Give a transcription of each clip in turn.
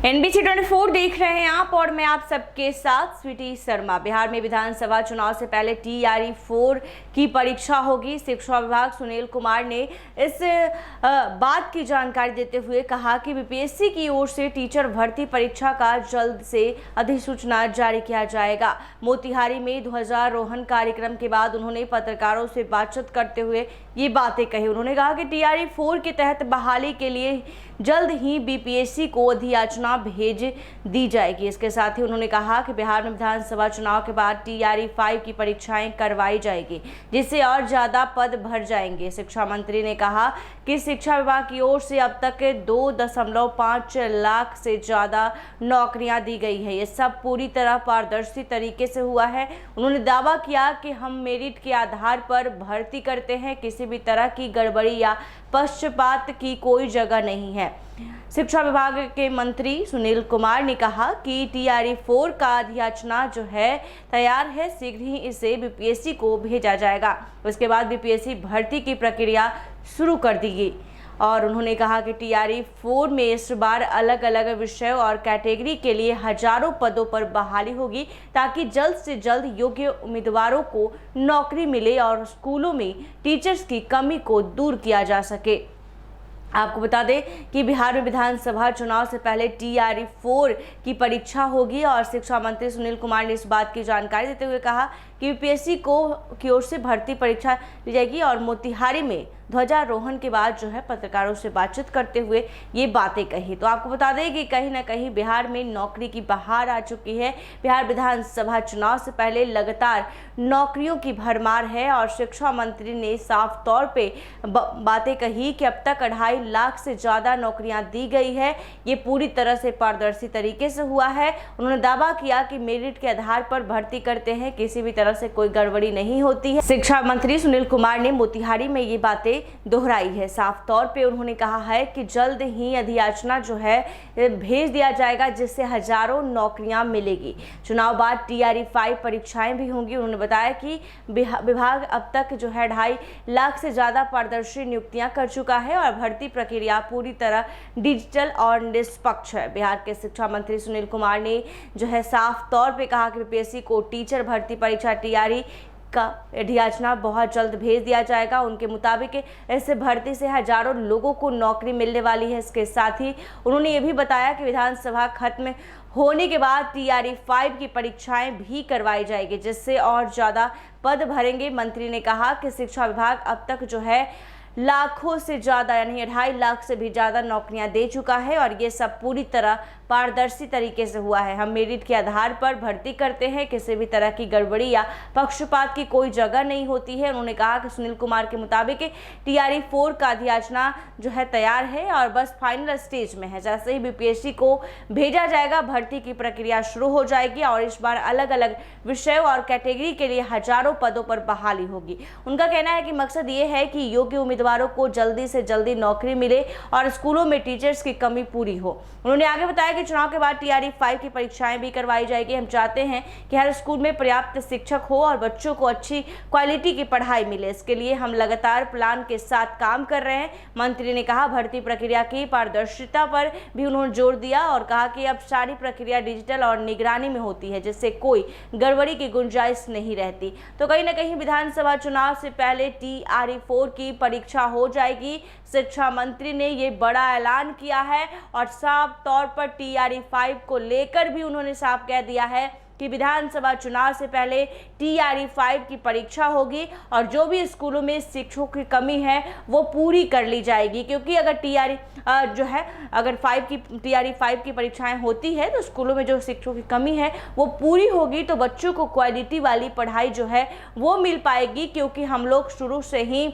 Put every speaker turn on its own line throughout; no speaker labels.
NBC 24 देख रहे हैं आप और मैं आप सबके साथ स्वीटी शर्मा। बिहार में विधानसभा चुनाव से पहले TRE-4 की परीक्षा होगी। शिक्षा विभाग सुनील कुमार ने इस बात की जानकारी देते हुए कहा कि BPSC की ओर से टीचर भर्ती परीक्षा का जल्द से अधिसूचना जारी किया जाएगा। मोतिहारी में ध्वजारोहण कार्यक्रम के बाद उन्होंने पत्रकारों से बातचीत करते हुए ये बातें कही। उन्होंने कहा कि TRE-4 के तहत बहाली के लिए जल्द ही BPSC को अधियाचना भेज दी जाएगी। इसके साथ ही उन्होंने कहा कि बिहार में विधानसभा चुनाव के बाद TRE-5 की परीक्षाएं करवाई जाएगी, जिससे और ज्यादा पद भर जाएंगे। शिक्षा मंत्री ने कहा कि शिक्षा विभाग की ओर से अब तक 2.5 लाख से ज्यादा नौकरियां दी गई है। ये सब पूरी तरह पारदर्शी तरीके से हुआ है। उन्होंने दावा किया कि हम मेरिट के आधार पर भर्ती करते हैं, किसी भी तरह की गड़बड़ी या पक्षपात की कोई जगह नहीं है। शिक्षा विभाग के मंत्री सुनील कुमार ने कहा कि TRE-4 का अधियाचना जो है तैयार है, शीघ्र ही इसे BPSC को भेजा जाएगा। उसके बाद BPSC भर्ती की प्रक्रिया शुरू कर दी गई। और उन्होंने कहा कि TRE-4 में इस बार अलग अलग विषय और कैटेगरी के लिए हजारों पदों पर बहाली होगी, ताकि जल्द से जल्द योग्य उम्मीदवारों को नौकरी मिले और स्कूलों में टीचर्स की कमी को दूर किया जा सके। आपको बता दें कि बिहार में विधानसभा चुनाव से पहले TRE-4 की परीक्षा होगी और शिक्षा मंत्री सुनील कुमार ने इस बात की जानकारी देते हुए कहा कि BPSC की ओर से भर्ती परीक्षा ली जाएगी। और मोतिहारी में ध्वजारोहण के बाद जो है पत्रकारों से बातचीत करते हुए ये बातें कही। तो आपको बता दें कि कहीं ना कहीं बिहार में नौकरी की बहार आ चुकी है। बिहार विधानसभा चुनाव से पहले लगातार नौकरियों की भरमार है और शिक्षा मंत्री ने साफ तौर पे बातें कही कि अब तक 2.5 लाख से ज़्यादा नौकरियां दी गई है। ये पूरी तरह से पारदर्शी तरीके से हुआ है। उन्होंने दावा किया कि मेरिट के आधार पर भर्ती करते हैं, किसी भी तरह से कोई गड़बड़ी नहीं होती है। शिक्षा मंत्री सुनील कुमार ने मोतिहारी में ये बातें दोहराई है। साफ तौर पे उन्होंने कहा है कि जल्द ही अधियाचना जो है भेज दिया जाएगा, जिससे हजारों नौकरियां मिलेगी। चुनाव बाद TRE-5 परीक्षाएं भी होंगी। उन्होंने बताया कि विभाग अब तक जो है 2.5 लाख से ज्यादा पारदर्शी नियुक्तियां कर चुका है और भर्ती प्रक्रिया पूरी तरह डिजिटल और निष्पक्ष है। बिहार के शिक्षा मंत्री सुनील कुमार ने जो है साफ तौर पे कहा कि BPSC को टीचर भर्ती परीक्षा TRE का अधियाचना बहुत जल्द भेज दिया जाएगा। उनके मुताबिक इस भर्ती से हजारों लोगों को नौकरी मिलने वाली है। इसके साथ ही उन्होंने ये भी बताया कि विधानसभा खत्म होने के बाद TRE-5 की परीक्षाएं भी करवाई जाएगी, जिससे और ज़्यादा पद भरेंगे। मंत्री ने कहा कि शिक्षा विभाग अब तक जो है लाखों से ज़्यादा यानी 2.5 लाख से भी ज़्यादा नौकरियां दे चुका है और ये सब पूरी तरह पारदर्शी तरीके से हुआ है। हम मेरिट के आधार पर भर्ती करते हैं, किसी भी तरह की गड़बड़ी या पक्षपात की कोई जगह नहीं होती है। उन्होंने कहा कि सुनील कुमार के मुताबिक TRE-4 का अधियाचना जो है तैयार है और बस फाइनल स्टेज में है। जैसे ही BPSC को भेजा जाएगा, भर्ती की प्रक्रिया शुरू हो जाएगी और इस बार अलग अलग विषयों और कैटेगरी के लिए हजारों पदों पर बहाली होगी। उनका कहना है कि मकसद ये है कि योग्य उम्मीदवारों को जल्दी से जल्दी नौकरी मिले और स्कूलों में टीचर्स की कमी पूरी हो। उन्होंने आगे बताया कि चुनाव के बाद TRE-5 की परीक्षाएं भी करवाई जाएगी। हम चाहते हैं कि हर स्कूल में पर्याप्त शिक्षक हो और बच्चों को अच्छी क्वालिटी की पढ़ाई मिले। इसके लिए हम लगातार प्लान के साथ काम कर रहे हैं। मंत्री ने कहा भर्ती प्रक्रिया की पारदर्शिता पर भी उन्होंने जोर दिया और कहा कि अब सारी प्रक्रिया डिजिटल और निगरानी में होती है, जिससे कोई गड़बड़ी की गुंजाइश नहीं रहती। तो कहीं ना कहीं विधानसभा चुनाव से पहले TRE-4 की परीक्षा हो जाएगी। शिक्षा मंत्री ने ये बड़ा ऐलान किया है और साफ तौर पर TRE-5 को लेकर भी उन्होंने साफ कह दिया है कि विधानसभा चुनाव से पहले TRE-5 की परीक्षा होगी और जो भी स्कूलों में शिक्षकों की कमी है वो पूरी कर ली जाएगी। क्योंकि अगर अगर TRE-5 की परीक्षाएं होती है तो स्कूलों में जो शिक्षकों की कमी है वो पूरी होगी, तो बच्चों को क्वालिटी वाली पढ़ाई जो है वो मिल पाएगी। क्योंकि हम लोग शुरू से ही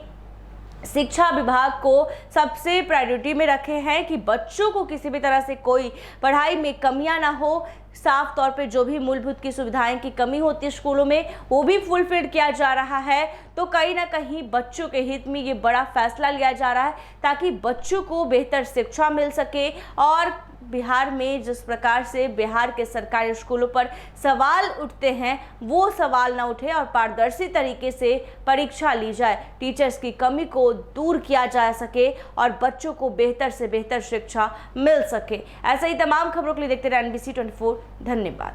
शिक्षा विभाग को सबसे प्रायोरिटी में रखे हैं कि बच्चों को किसी भी तरह से कोई पढ़ाई में कमियां ना हो। साफ तौर पे जो भी मूलभूत की सुविधाएं की कमी होती है स्कूलों में वो भी फुलफिल किया जा रहा है। तो कहीं ना कहीं बच्चों के हित में ये बड़ा फैसला लिया जा रहा है, ताकि बच्चों को बेहतर शिक्षा मिल सके और बिहार में जिस प्रकार से बिहार के सरकारी स्कूलों पर सवाल उठते हैं वो सवाल ना उठे और पारदर्शी तरीके से परीक्षा ली जाए, टीचर्स की कमी को दूर किया जा सके और बच्चों को बेहतर से बेहतर शिक्षा मिल सके। ऐसा ही तमाम खबरों के लिए देखते रहे NBC 24। धन्यवाद।